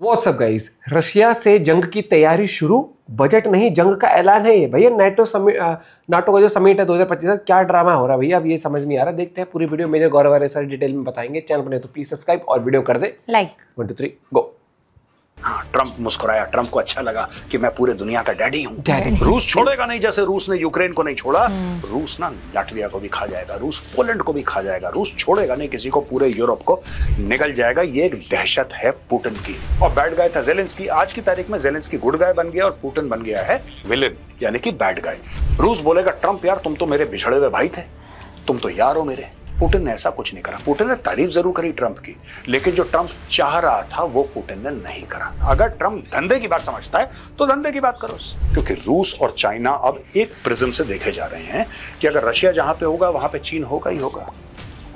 WhatsApp guys, Russia से जंग की तैयारी शुरू, बजट नहीं जंग का ऐलान है ये भैया। नाटो का जो समिट है 2025 क्या ड्रामा हो रहा है भैया, अब ये समझ नहीं आ रहा। देखते हैं पूरी वीडियो, मेजर गौरव वाले सर डिटेल में बताएंगे। चैनल बने तो प्लीज सब्सक्राइब और वीडियो कर दे लाइक। 1 2 3 गो। हाँ, ट्रंप मुस्कुराया। ट्रंप को अच्छा लगा कि मैं पूरे दुनिया का डैडी हूँ। रूस छोड़ेगा नहीं, जैसे रूस ने यूक्रेन को नहीं छोड़ा। रूस ना लाटविया को भी खा जाएगा, रूस पोलैंड को भी खा जाएगा। रूस छोड़ेगा नहीं किसी को, पूरे यूरोप को निगल जाएगा। ये एक दहशत है पुतिन की। और बैड गाय था जेलेंस्की। आज की तारीख में जेलेंस्की गुड गाय बन गया और पुतिन बन गया है विलेन, यानी कि बैड गाय। रूस बोलेगा ट्रंप यार तुम तो मेरे बिछड़े हुए भाई थे, तुम तो यार हो मेरे। पुतिन ने ऐसा कुछ नहीं करा। पुतिन ने तारीफ जरूर करी ट्रंप की, लेकिन जो ट्रंप चाह रहा था वो पुतिन ने नहीं करा। अगर ट्रंप धंधे की बात समझता है तो धंधे की बात करो, क्योंकि रूस और चाइना अब एक प्रिज्म से देखे जा रहे हैं कि अगर रशिया जहां पे होगा वहां पे चीन होगा ही होगा,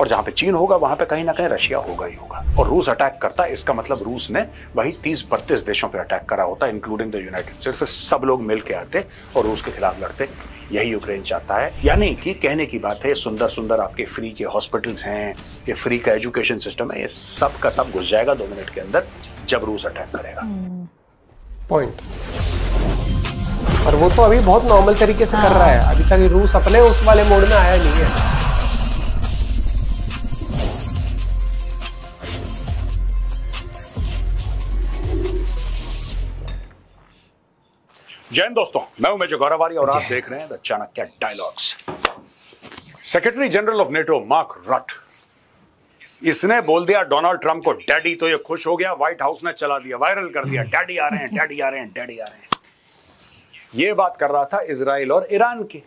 और जहां पे चीन होगा वहां पे कहीं ना कहीं रशिया होगा ही होगा। और रूस अटैक करता है, इसका मतलब रूस ने वही 30-32 देशों पे अटैक करा होता, इंक्लूडिंग द यूनाइटेड स्टेट्स। फिर सब लोग मिल के आते और रूस के खिलाफ लड़ते। यही यूक्रेन चाहता है। यानी कि कहने की बात है, सुंदर सुंदर आपके फ्री के हॉस्पिटल्स हैं, ये फ्री का एजुकेशन सिस्टम है, ये सब का सब घुस जाएगा 2 मिनट के अंदर जब रूस अटैक करेगा। पॉइंट। और वो तो अभी बहुत नॉर्मल तरीके से कर रहा है। अभी तक रूस अपने उस वाले मोड में आया नहीं है। जय हिंद दोस्तों, मैं हूं मेजर गौरव और आप देख रहे हैं the Chanakya dialogues. Secretary general of NATO mark रट, इसने बोल दिया डोनाल्ड ट्रंप को डैडी, तो ये खुश हो गया। व्हाइट हाउस ने चला दिया, वायरल कर दिया, डैडी आ रहे हैं, डैडी आ रहे हैं, डैडी आ रहे हैं। ये बात कर रहा था इजराइल और ईरान की,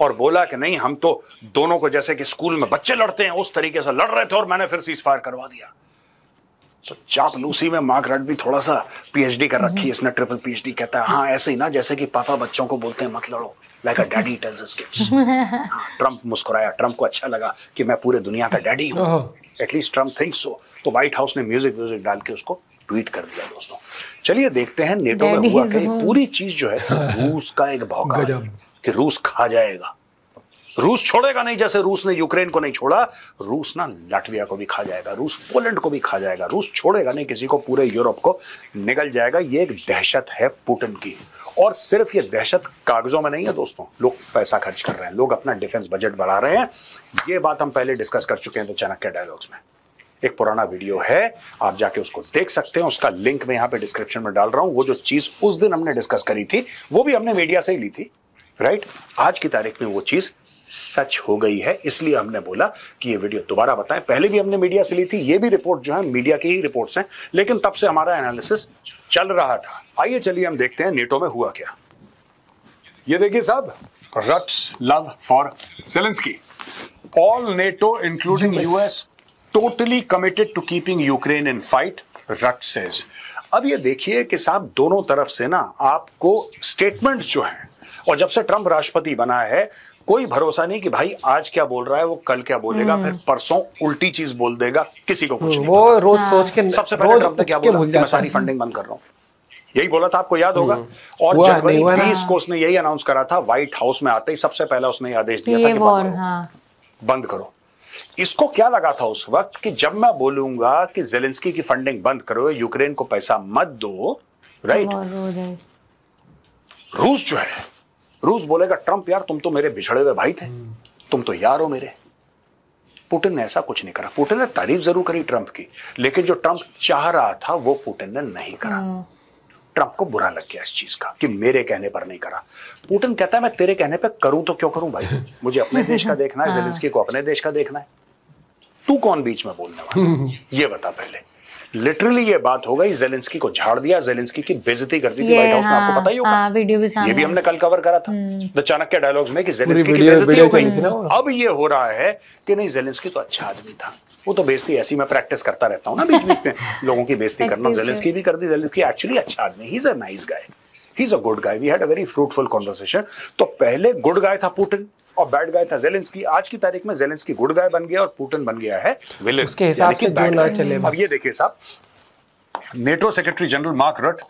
और बोला कि नहीं हम तो दोनों को जैसे कि स्कूल में बच्चे लड़ते हैं उस तरीके से लड़ रहे थे और मैंने फिर सीज फायर करवा दिया। तो चापलूसी में मार्क रट भी थोड़ा सा पीएचडी कर रखी है इसने, ट्रिपल पीएचडी। कहता है हाँ ऐसे ही ना, जैसे कि पापा बच्चों को बोलते हैं मत लड़ो, लाइक अ daddy tales his kids. Trump मुस्कुराया। ट्रंप को अच्छा लगा कि मैं पूरे दुनिया का डैडी हूँ, एटलीस्ट ट्रंप थिंक्स सो। तो व्हाइट हाउस ने म्यूजिक डाल के उसको ट्वीट कर दिया। दोस्तों चलिए देखते हैं नेटो में हुआ क्या। पूरी चीज जो है रूस का एक भौकाल कि रूस खा जाएगा। रूस छोड़ेगा नहीं, जैसे रूस ने यूक्रेन को नहीं छोड़ा। रूस ना लाटविया को भी खा जाएगा, रूस पोलैंड को भी खा जाएगा। रूस छोड़ेगा नहीं किसी को, पूरे यूरोप को निगल जाएगा। ये एक दहशत है पुतिन की। और सिर्फ ये दहशत कागजों में नहीं है दोस्तों, लोग पैसा खर्च कर रहे हैं, लोग अपना डिफेंस बजट बढ़ा रहे हैं। ये बात हम पहले डिस्कस कर चुके हैं तो चाणक्य डायलॉग्स में। एक पुराना वीडियो है, आप जाके उसको देख सकते हैं, उसका लिंक मैं यहाँ पे डिस्क्रिप्शन में डाल रहा हूं। वो जो चीज उस दिन हमने डिस्कस करी थी वो भी हमने मीडिया से ही ली थी, राइट। आज की तारीख में वो चीज सच हो गई है, इसलिए हमने बोला कि ये वीडियो दोबारा बताएं। पहले भी हमने मीडिया से ली थी, ये भी रिपोर्ट जो है मीडिया की ही रिपोर्ट्स हैं, लेकिन तब से हमारा एनालिसिस चल रहा था। आइए चलिए हम देखते हैं नेटो में हुआ क्या। ये देखिए साहब, Rutte's love for Zelensky. All NATO including US totally committed to keeping Ukraine in fight, Rutte says. अब ये देखिए कि साहब दोनों तरफ से ना आपको स्टेटमेंट्स जो हैं, और जब से ट्रंप राष्ट्रपति बना है कोई भरोसा नहीं कि भाई आज क्या बोल रहा है वो कल क्या बोलेगा, फिर परसों उल्टी चीज बोल देगा, किसी को कुछ नहीं वो पता। रोज सोच के सबसे पहले ट्रंप ने क्या बोला कि मैं सारी फंडिंग बंद कर रहा हूं, यही बोला था, आपको याद होगा। और जनवरी 20 को उसने यही अनाउंस करा था। व्हाइट हाउस में आते ही सबसे पहला उसने आदेश दिया था कि बंद करो। इसको क्या लगा था उस वक्त कि जब मैं बोलूंगा कि जेलेंस्की की फंडिंग बंद करो, यूक्रेन को पैसा मत दो, राइट, रूस जो है, रूस बोलेगा ट्रंप यार तुम तो मेरे बिछड़े हुए भाई थे, तुम तो यार हो मेरे। पुतिन ने ऐसा कुछ नहीं करा। पुतिन ने तारीफ जरूर करी ट्रंप की, लेकिन जो ट्रंप चाह रहा था वो पुतिन ने नहीं करा। ट्रंप को बुरा लग गया इस चीज का कि मेरे कहने पर नहीं करा। पुतिन कहता है मैं तेरे कहने पर करूं तो क्यों करूं भाई, मुझे अपने देश का देखना है, जेलेंस्की को अपने देश का देखना है। तू कौन बीच में बोलने वाला, ये बता पहले। लिटरली ये बात हो गई, जेलेंस्की को झाड़ दिया, जेलेंस्की की बेइज्जती कर दी थी व्हाइट हाउस में, आपको पता ही होगा। वीडियो भी ये भी हमने कल कवर करा था द चाणक्य डायलॉग्स में कि जेलेंस्की की बेइज्जती हो गई। अब ये हो रहा है कि नहीं जेलेंस्की तो अच्छा आदमी था, वो तो बेइज्जती ऐसी मैं प्रैक्टिस करता रहता हूँ ना बीच बीच में लोगों की बेइज्जती करना। जेलेंस्की भी कर दी। जेलेंस्की एक्चुअली अच्छा आदमी, he is a nice guy, he is a good guy, we had a very fruitful conversation. तो पहले गुड गाय था पुतिन और बैड गाय था जेलेंस्की। आज की तारीख में जेलेंस्की गुड गाय बन गया और पुतिन बन गया है विलेन, उसके हिसाब से जो ना चले। अब ये देखिए साहब, NATO Secretary General Mark Rutte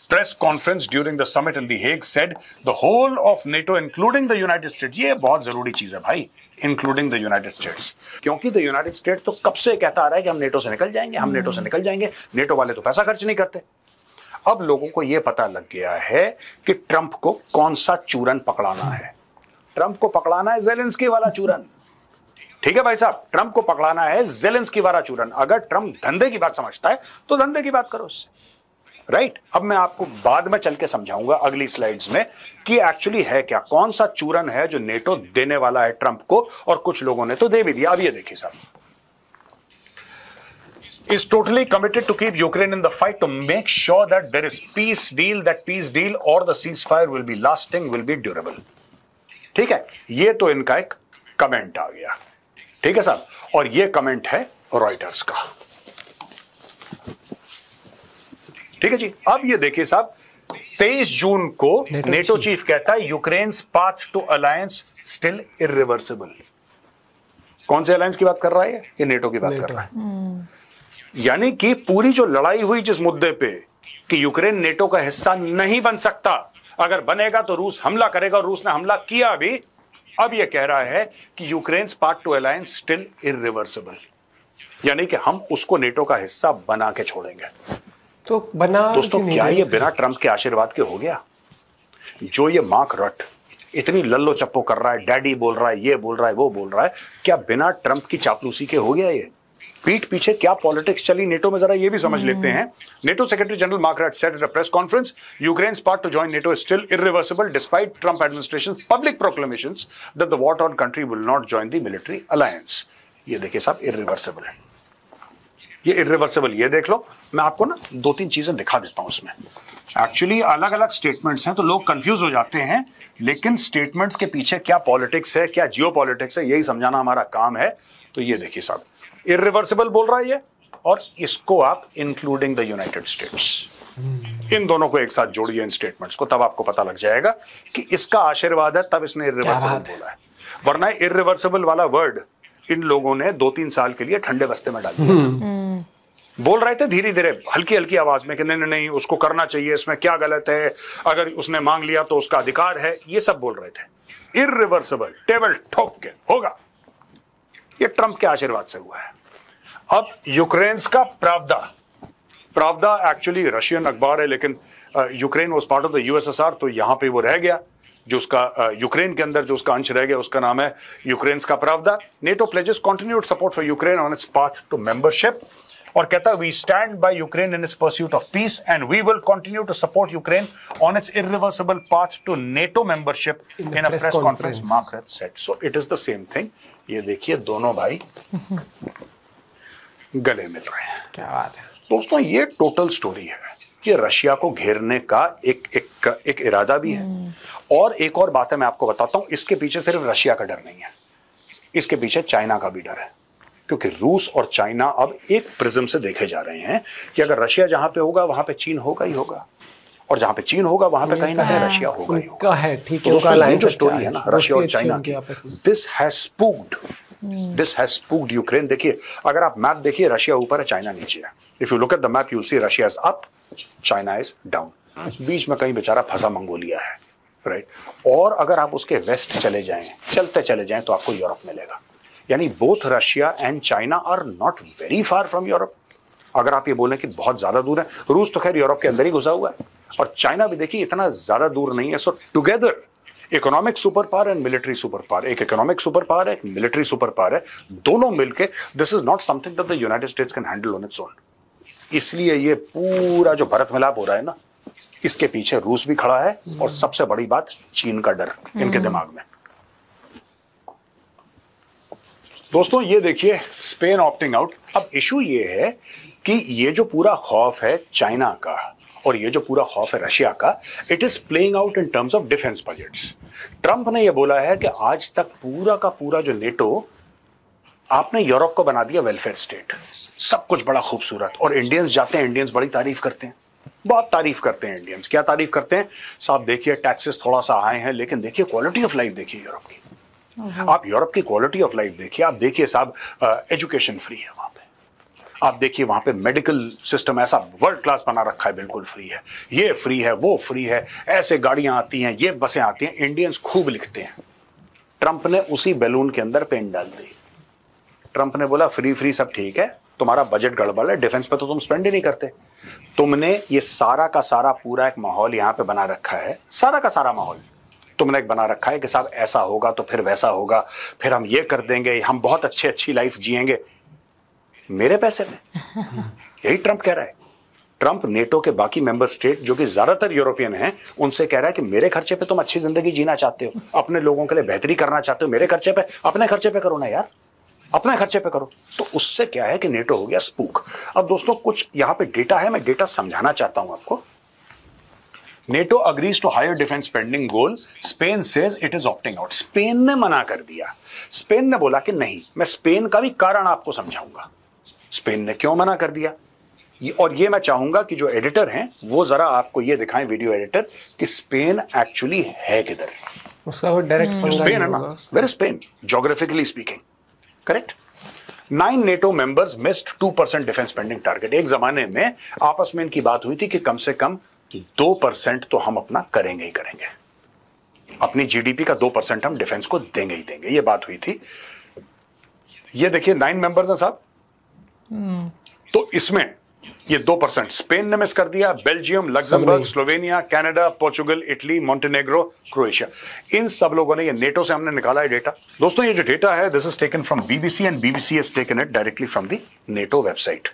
press conference during the summit in The Hague said the whole of NATO including the United States, ये बहुत जरूरी चीज है भाई, including the United States, क्योंकि the United States तो कब से कहता आ रहा है कि हम NATO से निकल जाएंगे, हम NATO से निकल जाएंगे, NATO वाले तो पैसा खर्च नहीं करते। अब लोगों को यह पता लग गया है कि ट्रंप को कौन सा चूरन पकड़ाना है। ट्रंप को पकड़ाना है ज़ेलेंस्की वाला चूरन। ठीक है भाई साहब, ट्रंप को पकड़ाना है ज़ेलेंस्की वाला चूरन। अगर ट्रंप धंधे की बात समझता है तो धंधे की बात करो उससे, राइट। अब मैं आपको बाद में चल के समझाऊंगा अगली स्लाइड्स में कि एक्चुअली है क्या, कौन सा चूरन है जो नेटो देने वाला है ट्रंप को, और कुछ लोगों ने तो दे भी दिया। अब ये देखिए साहब, is totally committed to keep Ukraine in the fight to make sure that there is peace deal, that peace deal or the ceasefire will be lasting, will be durable। ठीक है, ये तो इनका एक कमेंट आ गया। ठीक है साहब, और ये कमेंट है रॉयटर्स का। ठीक है जी। अब ये देखिए साहब, 23 जून को नेटो चीफ कहता है Ukraine's path to alliance still irreversible. कौन से अलायंस की बात कर रहा है? ये नेटो की बात कर रहा है। यानी कि पूरी जो लड़ाई हुई जिस मुद्दे पे कि यूक्रेन नेटो का हिस्सा नहीं बन सकता, अगर बनेगा तो रूस हमला करेगा, और रूस ने हमला किया भी। अब यह कह रहा है कि Ukraine's part two alliance still irreversible, यानी कि हम उसको नेटो का हिस्सा बना के छोड़ेंगे। तो बना दोस्तों, क्या ये बिना ट्रंप के आशीर्वाद के हो गया? जो ये मार्क रट इतनी लल्लो चप्पो कर रहा है, डैडी बोल रहा है, ये बोल रहा है, वो बोल रहा है, क्या बिना ट्रंप की चापलूसी के हो गया ये? पीठ पीछे क्या पॉलिटिक्स चली नेटो में, जरा ये भी समझ लेते हैं। नेटो सेक्रेटरी जनरल मार्क रट said at a press conference, Ukraine's path to join NATO is still irreversible despite Trump administration's public proclamations that the war-torn country will not join the military alliance। ये देखिए साहब, irreversible है ये, irreversible। ये देख लो, मैं आपको ना 2-3 चीजें दिखा देता हूं उसमें। एक्चुअली अलग अलग स्टेटमेंट्स हैं तो लोग कंफ्यूज हो जाते हैं, लेकिन स्टेटमेंट्स के पीछे क्या पॉलिटिक्स है, क्या जियो पॉलिटिक्स है, यही समझाना हमारा काम है। तो ये देखिए साहब, इरिवर्सिबल बोल रहा है ये, और इसको आप इंक्लूडिंग द यूनाइटेड स्टेट्स, इन दोनों को एक साथ जोड़िए इन स्टेटमेंट्स को, तब आपको पता लग जाएगा कि इसका आशीर्वाद है, तब इसने इरिवर्सिबल बोला है। वरना इरिवर्सिबल वाला वर्ड इन लोगों ने 2-3 साल के लिए ठंडे बस्ते में डाल दिया। बोल रहे थे धीरे धीरे, हल्की हल्की आवाज में कि नहीं नहीं नहीं, उसको करना चाहिए, इसमें क्या गलत है, अगर उसने मांग लिया तो उसका अधिकार है, ये सब बोल रहे थे। इरिवर्सिबल, टेबल ठोक के होगा, ये ट्रंप के आशीर्वाद से हुआ है। अब यूक्रेन का प्रावदा एक्चुअली रशियन अखबार है, लेकिन Ukraine was part of the USSR, तो यहां पे वो रह गया। जो उसका यूक्रेन के अंदर जो उसका अंश रह गया, उसका नाम है यूक्रेन का Pravda. NATO pledges continued support for Ukraine on its path to membership, और कहता है we stand by Ukraine in its pursuit of peace and we will continue to support Ukraine on its irreversible path to NATO membership in a press conference, Mark Rutte said. So it is the same thing. ये देखिए, दोनों भाई गले मिल रहे हैं। क्या बात है दोस्तों, ये टोटल स्टोरी है। ये रशिया को घेरने का एक इरादा भी है। और एक और बात है, मैं आपको बताता हूं, इसके पीछे सिर्फ रशिया का डर नहीं है, इसके पीछे चाइना का भी डर है। क्योंकि रूस और चाइना अब एक प्रिज्म से देखे जा रहे हैं कि अगर रशिया जहां पे होगा वहां पे चीन होगा ही होगा, और जहां पे चीन होगा वहां पे कहीं ना कहीं रशिया होगा ही होगा। है, ठीक है। दोस्तों, ये जो स्टोरी है ना रशिया और चाइना की, दिस हैज स्पूक्ड यूक्रेन। देखिए, अगर आप मैप देखिए, रशिया ऊपर है, चाइना नीचे है। If you look at the map you will see Russia is up, China is down, बीच में कहीं बेचारा फंसा मंगोलिया है, राइट। और अगर आप उसके वेस्ट चले जाएं, चलते चले जाएं, तो आपको यूरोप मिलेगा। यानी both Russia and China are not very far from Europe. अगर आप ये बोलें कि बहुत ज्यादा दूर है, रूस तो खैर यूरोप के अंदर ही घुसा हुआ है, और चाइना भी देखिए इतना ज्यादा दूर नहीं है। सो together economic super power and military super power, एक इकोनॉमिक सुपर पावर है, एक मिलिट्री सुपर पावर है, दोनों मिलके this is not something that the United states can handle on its own. इसलिए ये पूरा जो भरत मिलाप हो रहा है ना, इसके पीछे रूस भी खड़ा है, और सबसे बड़ी बात चीन का डर इनके दिमाग में। दोस्तों, ये देखिए, स्पेन ऑप्टिंग आउट। अब इशू ये है कि ये जो पूरा खौफ है चाइना का, और ये जो पूरा खौफ है रशिया का, it is playing out in terms of defence budgets. Trump ने ये बोला है कि आज तक पूरा का पूरा जो नेटो, आपने यूरोप को बना दिया वेलफेयर स्टेट, सब कुछ बड़ा खूबसूरत, और इंडियंस जाते हैं, इंडियंस बड़ी तारीफ करते हैं, बहुत तारीफ करते हैं इंडियंस। क्या तारीफ करते हैं साहब? देखिए, टैक्सेस थोड़ा सा आए हैं, लेकिन देखिए क्वालिटी ऑफ लाइफ देखिए यूरोप की। आप यूरोप की क्वालिटी ऑफ लाइफ देखिए, आप देखिए साहब, एजुकेशन फ्री है वहां पे, आप देखिए वहां पे मेडिकल सिस्टम ऐसा वर्ल्ड क्लास बना रखा है, बिल्कुल फ्री है, ये फ्री है, वो फ्री है, ऐसे गाड़ियां आती हैं, ये बसें आती हैं। इंडियंस खूब लिखते हैं। ट्रंप ने उसी बैलून के अंदर पेन डाल दी। ट्रंप ने बोला फ्री फ्री सब ठीक है, तुम्हारा बजट गड़बड़ है, डिफेंस पे तो तुम स्पेंड ही नहीं करते। तुमने ये सारा का सारा पूरा एक माहौल यहां पे बना रखा है, सारा का सारा माहौल तुमने एक बना रखा है कि साहब ऐसा होगा तो फिर वैसा होगा, फिर हम ये कर देंगे, हम बहुत अच्छी लाइफ जिएंगे मेरे पैसे में। यही ट्रंप कह रहा है। ट्रंप नेटो के बाकी मेंबर स्टेट जो कि ज्यादातर यूरोपियन हैं उनसे कह रहा है कि मेरे खर्चे पे तुम अच्छी जिंदगी जीना चाहते हो, अपने लोगों के लिए बेहतरी करना चाहते हो, मेरे खर्चे पे, अपने खर्चे पे करो ना यार, अपने खर्चे पे करो। तो उससे क्या है कि नेटो हो गया स्पूक। अब दोस्तों कुछ यहां पे डेटा है, मैं डेटा समझाना चाहता हूं आपको। NATO agrees to higher defense spending goal. Spain says it is opting out. Spain ने मना कर दिया। स्पेन ने बोला कि नहीं, मैं स्पेन का भी कारण आपको समझाऊंगा। स्पेन ने क्यों मना कर दिया और ये मैं चाहूंगा कि जो एडिटर हैं वो जरा आपको ये दिखाएं, वीडियो एडिटर, कि स्पेन एक्चुअली है किधर। उसका वो डायरेक्ट स्पेन है ना, where is Spain geographically speaking, correct. 9 NATO members missed 2% defence spending target. एक जमाने में आपस में इनकी बात हुई थी कि कम से कम 2% तो हम अपना करेंगे ही करेंगे, अपनी जीडीपी का 2% हम डिफेंस को देंगे ही देंगे, ये बात हुई थी। ये देखिए 9 मेंबर्स हैं साहब, तो इसमें ये 2% स्पेन ने मिस कर दिया, Belgium, Luxembourg, Slovenia, Canada, Portugal, Italy, Montenegro, Croatia, इन सब लोगों ने, ये नेटो से हमने निकाला है डेटा। दोस्तों ये जो डेटा है this is taken from BBC and BBC has taken it directly from the NATO website.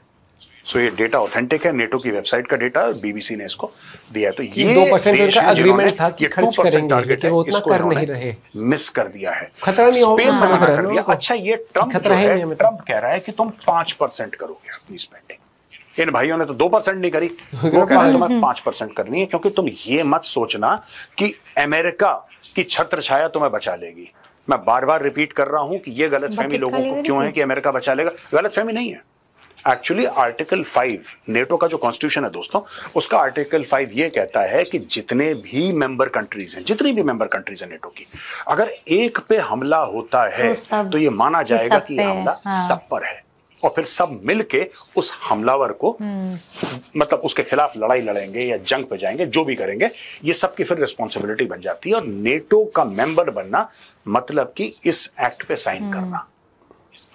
So ये डेटा ऑथेंटिक है, नेटो की वेबसाइट का डेटा, बीबीसी ने इसको दिया है। तो ये 2% उनका एग्रीमेंट था कि खर्च करेंगे, टारगेट है, वो उतना इसको कर नहीं रहे, मिस कर दिया है। खतरा नहीं होगा, स्पेन समझ मना रहे कर दिया। हैं अच्छा ये ट्रंप जो है, ट्रंप कह रहा है कि तुम 5% करोगे अपनी स्पेंडिंग। इन भाइयों ने तो 2% नहीं करी, वो कह रहे हैं तुम्हें 5% करनी है, क्योंकि तुम ये मत सोचना कि अमेरिका की छत्र छाया तुम्हें बचा लेगी। मैं बार बार रिपीट कर रहा हूं कि ये गलतफहमी लोगों को क्यों है कि अमेरिका बचा लेगा। गलतफहमी नहीं है। एक्चुअली आर्टिकल 5 नेटो का जो कॉन्स्टिट्यूशन है दोस्तों, उसका आर्टिकल 5 ये कहता है कि जितने भी मेंबर कंट्रीज हैं, जितनी भी मेंबर कंट्रीज हैं नेटो की, अगर एक पे हमला होता है तो ये माना जाएगा कि हमला सब पर है, और फिर सब मिलके उस हमलावर को मतलब उसके खिलाफ लड़ाई लड़ेंगे या जंग पे जाएंगे, जो भी करेंगे, ये सबकी फिर रिस्पॉन्सिबिलिटी बन जाती है। और नेटो का मेंबर बनना मतलब कि इस एक्ट पे साइन करना,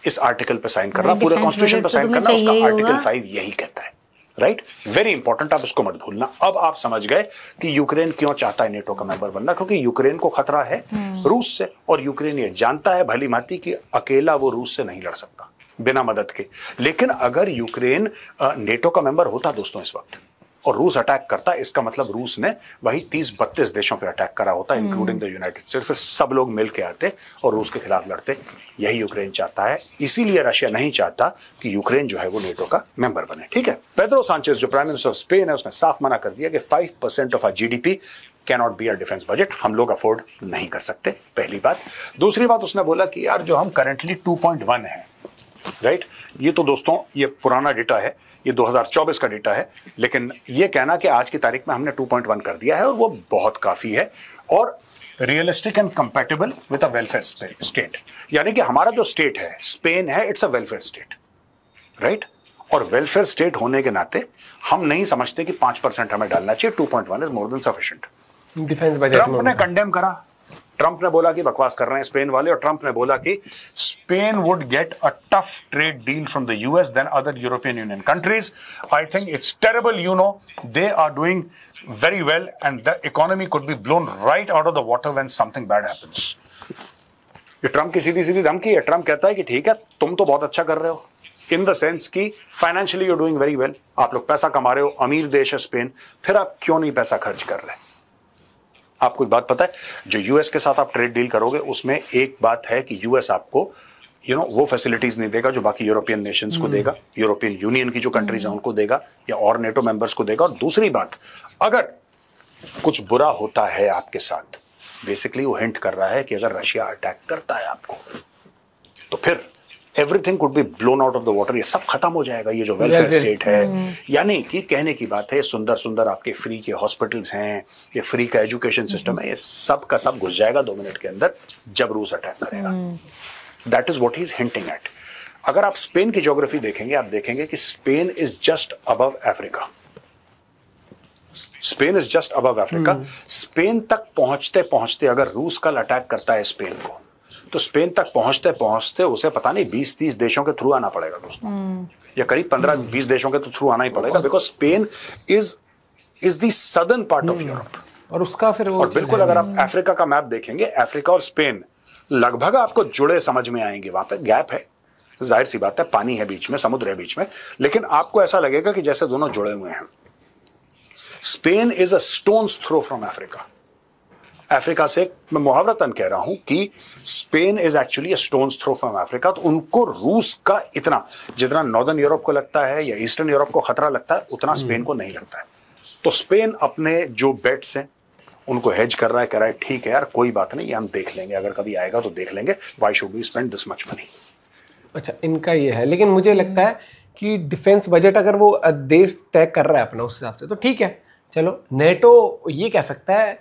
इस आर्टिकल पे साइन करना, पूरे कॉन्स्टिट्यूशन पे साइन करना, उसका आर्टिकल 5 यही कहता है। राइट, वेरी इंपॉर्टेंट, आप इसको मत भूलना। अब आप समझ गए कि यूक्रेन क्यों चाहता है नेटो का मेंबर बनना, क्योंकि यूक्रेन को खतरा है रूस से, और यूक्रेन ये जानता है भली भांति कि अकेला वो रूस से नहीं लड़ सकता बिना मदद के। लेकिन अगर यूक्रेन नेटो का मेंबर होता दोस्तों इस वक्त, और रूस अटैक करता, इसका मतलब रूस ने वही 30-32 देशों पर अटैक करा होता, इंक्लूडिंग द यूनाइटेड स्टेट्स, फिर सब लोग मिल के आते और रूस के खिलाफ लड़ते। यही यूक्रेन चाहता है, इसीलिए रशिया नहीं चाहता कि यूक्रेन जो है वो नेटो का मेंबर बने। ठीक है, पेड्रो सांचेज जो प्राइम मिनिस्टर ऑफ स्पेन है, उसने साफ मना कर दिया कि 5% of our GDP cannot be our defence budget, हम लोग अफोर्ड नहीं कर सकते, पहली बात। दूसरी बात, उसने बोला कि यार जो हम करंटली 2.1 है, राइट, ये तो दोस्तों ये पुराना डेटा है, ये 2024 का डेटा है, लेकिन ये कहना कि आज की तारीख में हमने 2.1 कर दिया है और वो बहुत काफी है और realistic and compatible with a welfare state. यानी कि हमारा जो स्टेट है, स्पेन है, it's a welfare state, right, और वेलफेयर स्टेट होने के नाते हम नहीं समझते कि 5% हमें डालना चाहिए। 2.1 is more than sufficient. Defence budget Trump ने कंडेम करा, ट्रंप ने बोला कि बकवास कर रहे हैं स्पेन वाले, और ट्रंप ने बोला कि Spain would get a tough trade deal from the US then other European Union countries. I think it's terrible, you know, they are doing very well and the economy could be blown right out of the water when something bad happens. ये Trump की सीधी सीधी धमकी है। Trump कहता है कि ठीक है, तुम तो बहुत अच्छा कर रहे हो, इन द सेंस की financially you doing very well, आप लोग पैसा कमा रहे हो, अमीर देश है स्पेन, फिर आप क्यों नहीं पैसा खर्च कर रहे? आपको एक बात पता है, जो यूएस के साथ आप ट्रेड डील करोगे उसमें एक बात है कि यूएस आपको वो फैसिलिटीज नहीं देगा जो बाकी यूरोपियन नेशंस को देगा, यूरोपियन यूनियन की जो कंट्रीज हैं उनको देगा, या और नेटो मेंबर्स को देगा। और दूसरी बात, अगर कुछ बुरा होता है आपके साथ, बेसिकली वो हिंट कर रहा है कि अगर रशिया अटैक करता है आपको, तो फिर everything could be blown out of the water, ये सब खत्म हो जाएगा। ये जो वेलफेयर स्टेट है, यानी कि कहने की बात है, सुंदर सुंदर आपके फ्री के हॉस्पिटल्स हैं, ये फ्री का एजुकेशन सिस्टम है, ये सब का सब घुस जाएगा 2 मिनट के अंदर जब रूस अटैक करेगा। That is what he is hinting at. अगर आप स्पेन की ज्योग्राफी देखेंगे, आप देखेंगे कि Spain is just above Africa. Spain is just above Africa. Spain तक पहुंचते पहुंचते अगर रूस कल अटैक करता है स्पेन को, तो स्पेन तक पहुंचते पहुंचते उसे पता नहीं 20-30 देशों के थ्रू आना पड़ेगा दोस्तों, या करीब 15-20 देशों के तो थ्रू आना ही पड़ेगा, because Spain is the southern part of Europe. और उसका फिर वो और बिल्कुल अगर आप अफ्रीका का मैप देखेंगे, अफ्रीका और स्पेन लगभग आपको जुड़े समझ में आएंगे। वहां पे गैप है, जाहिर सी बात है, पानी है बीच में, समुद्र है बीच में, लेकिन आपको ऐसा लगेगा कि जैसे दोनों जुड़े हुए हैं। Spain is a stone's throw from Africa. Africa से मैं मुहावरतन कह रहा हूं कि Spain is actually a stone's throw from Africa. तो उनको रूस का इतना, जितना नॉर्दर्न यूरोप को लगता है या ईस्टर्न यूरोप को खतरा लगता है, उतना स्पेन को नहीं लगता है। तो स्पेन अपने जो बेट्स हैं उनको हेज कर रहा है, कह रहा है ठीक है यार, कोई बात नहीं, ये हम देख लेंगे, अगर कभी आएगा तो देख लेंगे, why should we spend this much money. अच्छा, इनका ये है। लेकिन मुझे लगता है कि डिफेंस बजट अगर वो देश तय कर रहा है अपना उस हिसाब से तो ठीक है, चलो। नेटो ये कह सकता है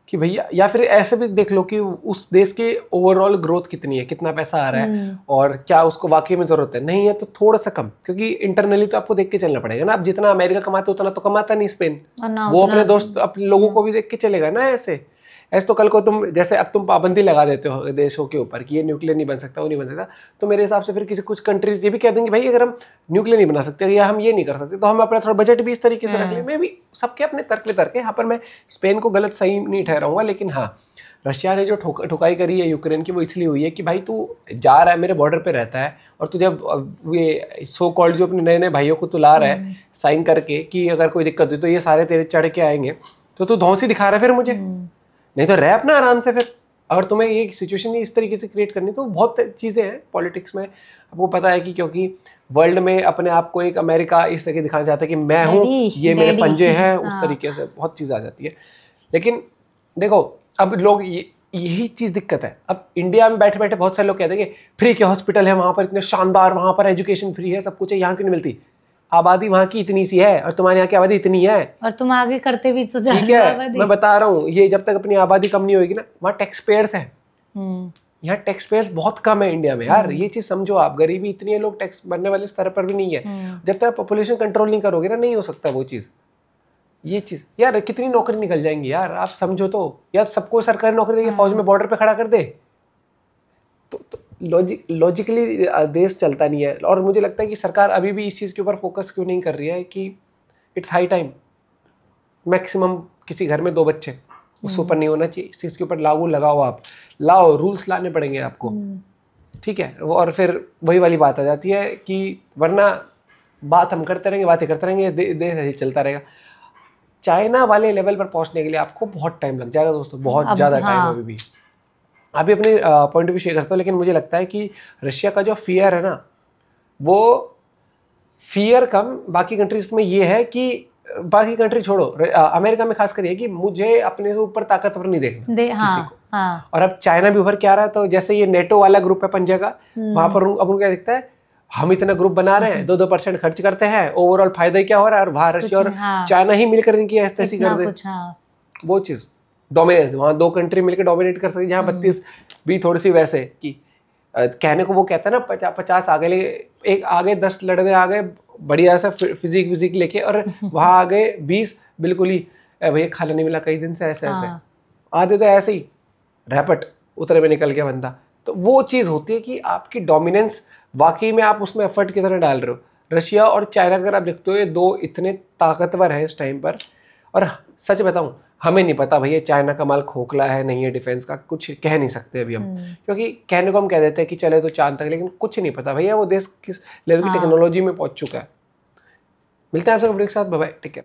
कि भैया, या फिर ऐसे भी देख लो कि उस देश की ओवरऑल ग्रोथ कितनी है, कितना पैसा आ रहा है और क्या उसको वाकई में जरूरत है। नहीं है तो थोड़ा सा कम, क्योंकि इंटरनली तो आपको देख के चलना पड़ेगा ना। अब जितना अमेरिका कमाते उतना तो कमाता नहीं स्पेन, वो अपने दोस्त अपने लोगों को भी देख के चलेगा ना। ऐसे तो कल को तुम जैसे अब तुम पाबंदी लगा देते हो देशों के ऊपर कि ये न्यूक्लियर नहीं बन सकता, वो नहीं बन सकता, तो मेरे हिसाब से फिर किसी कुछ कंट्रीज ये भी कह देंगे भाई अगर हम न्यूक्लियर नहीं बना सकते या हम ये नहीं कर सकते तो हम अपना थोड़ा बजट भी इस तरीके से रख लें। मैं भी सबके अपने तर्क पे तर्क है, यहाँ पर मैं स्पेन को गलत सही नहीं ठहराऊंगा। लेकिन हाँ, रशिया ने जो ठुकाई करी है यूक्रेन की, वो इसलिए हुई है कि भाई तू जा रहा है, मेरे बॉर्डर पे रहता है, और तुझे ये सो कॉल्ड जो अपने नए नए भाइयों को तू ला रहा है साइन करके कि अगर कोई दिक्कत हुई तो ये सारे तेरे चढ़ के आएंगे, तो तू धौंसी दिखा रहा है फिर मुझे। नहीं तो रह अपना आराम से। फिर अगर तुम्हें ये सिचुएशन इस तरीके से क्रिएट करनी, तो बहुत चीज़ें हैं पॉलिटिक्स में। आपको पता है कि क्योंकि वर्ल्ड में अपने आप को एक अमेरिका इस तरीके दिखाना चाहता है कि मैं हूँ, ये मेरे पंजे हैं, उस तरीके से बहुत चीज़ आ जाती है। लेकिन देखो, अब लोग यही चीज़ दिक्कत है। अब इंडिया में बैठे बैठे बहुत सारे लोग कहते हैं कि फ्री के हॉस्पिटल है वहाँ पर, इतने शानदार, वहाँ पर एजुकेशन फ्री है, सब कुछ है, यहाँ क्यों नहीं मिलती? आबादी वहाँ की इतनी सी है और तुम्हारे यहाँ की आबादी इतनी है, और तुम आगे करते भी तो ठीक है। मैं बता रहा हूँ, ये जब तक अपनी आबादी कम नहीं होगी ना, वहाँ टैक्स पेयर्स है, यहाँ टैक्स पेयर्स बहुत कम है इंडिया में यार। ये चीज समझो आप, गरीबी इतनी है, लोग टैक्स भरने वाले स्तर पर भी नहीं है। जब तक पॉपुलेशन कंट्रोल नहीं करोगे ना, नहीं हो सकता वो चीज। ये चीज यार, कितनी नौकरी निकल जाएंगी यार, आप समझो तो। यार सबको सरकारी नौकरी देगी, फौज में बॉर्डर पे खड़ा कर दे, तो लॉजिकली देश चलता नहीं है। और मुझे लगता है कि सरकार अभी भी इस चीज़ के ऊपर फोकस क्यों नहीं कर रही है कि इट्स हाई टाइम, मैक्सिमम किसी घर में 2 बच्चे, उससे ऊपर नहीं होना चाहिए। इस चीज़ के ऊपर लागू लगाओ, आप लाओ, रूल्स लाने पड़ेंगे आपको, ठीक है। और फिर वही वाली बात आ जाती है कि वरना बात हम करते रहेंगे, बातें करते रहेंगे, देश ऐसे चलता रहेगा। चाइना वाले लेवल पर पहुंचने के लिए आपको बहुत टाइम लग जाएगा दोस्तों, बहुत ज़्यादा टाइम अभी भी। अभी अपने पॉइंट ऑफ व्यू शेयर करता हूँ, लेकिन मुझे लगता है कि रशिया का जो फियर है ना, वो फियर कम बाकी कंट्रीज में ये है कि बाकी कंट्री छोड़ो, अमेरिका में खास कर ये कि मुझे अपने से ऊपर ताकतवर नहीं देखना किसी को। और अब चाइना भी उभर के आ रहा है, तो जैसे ये नेटो वाला ग्रुप है पंजे का, वहां पर अब उनको क्या दिखता है, हम इतना ग्रुप बना रहे हैं, 2% खर्च करते हैं, ओवरऑल फायदा क्या हो रहा है, और वहां रशिया और चाइना ही मिलकर इनकी ऐसी कर दे वो चीज डोमिनेंस। वहाँ 2 कंट्री मिलकर डोमिनेट कर सकती है, जहाँ 32 भी थोड़ी सी वैसे कि कहने को वो कहता है ना 50 आगे ले, एक आगे 10 लड़ने आ गए बढ़िया सा फिजिक लेके, और वहाँ आ गए 20 बिल्कुल ही भैया खाना नहीं मिला कई दिन से, ऐसे आधे तो ऐसे ही रैपट उतरे में निकल गया बंदा। तो वो चीज़ होती है कि आपकी डोमिनेंस वाकई में आप उसमें एफर्ट कितना डाल रहे हो। रशिया और चाइना अगर आप देखते हो, ये 2 इतने ताकतवर हैं इस टाइम पर। और सच बताऊं, हमें नहीं पता भैया चाइना का माल खोखला है नहीं है, डिफेंस का कुछ कह नहीं सकते अभी हम, क्योंकि कहने को हम कह देते हैं कि चले तो चांद तक, लेकिन कुछ नहीं पता भैया वो देश किस लेवल की टेक्नोलॉजी में पहुंच चुका है। मिलते हैं आपसे वीडियो के साथ, बाय बाय, टेक केयर।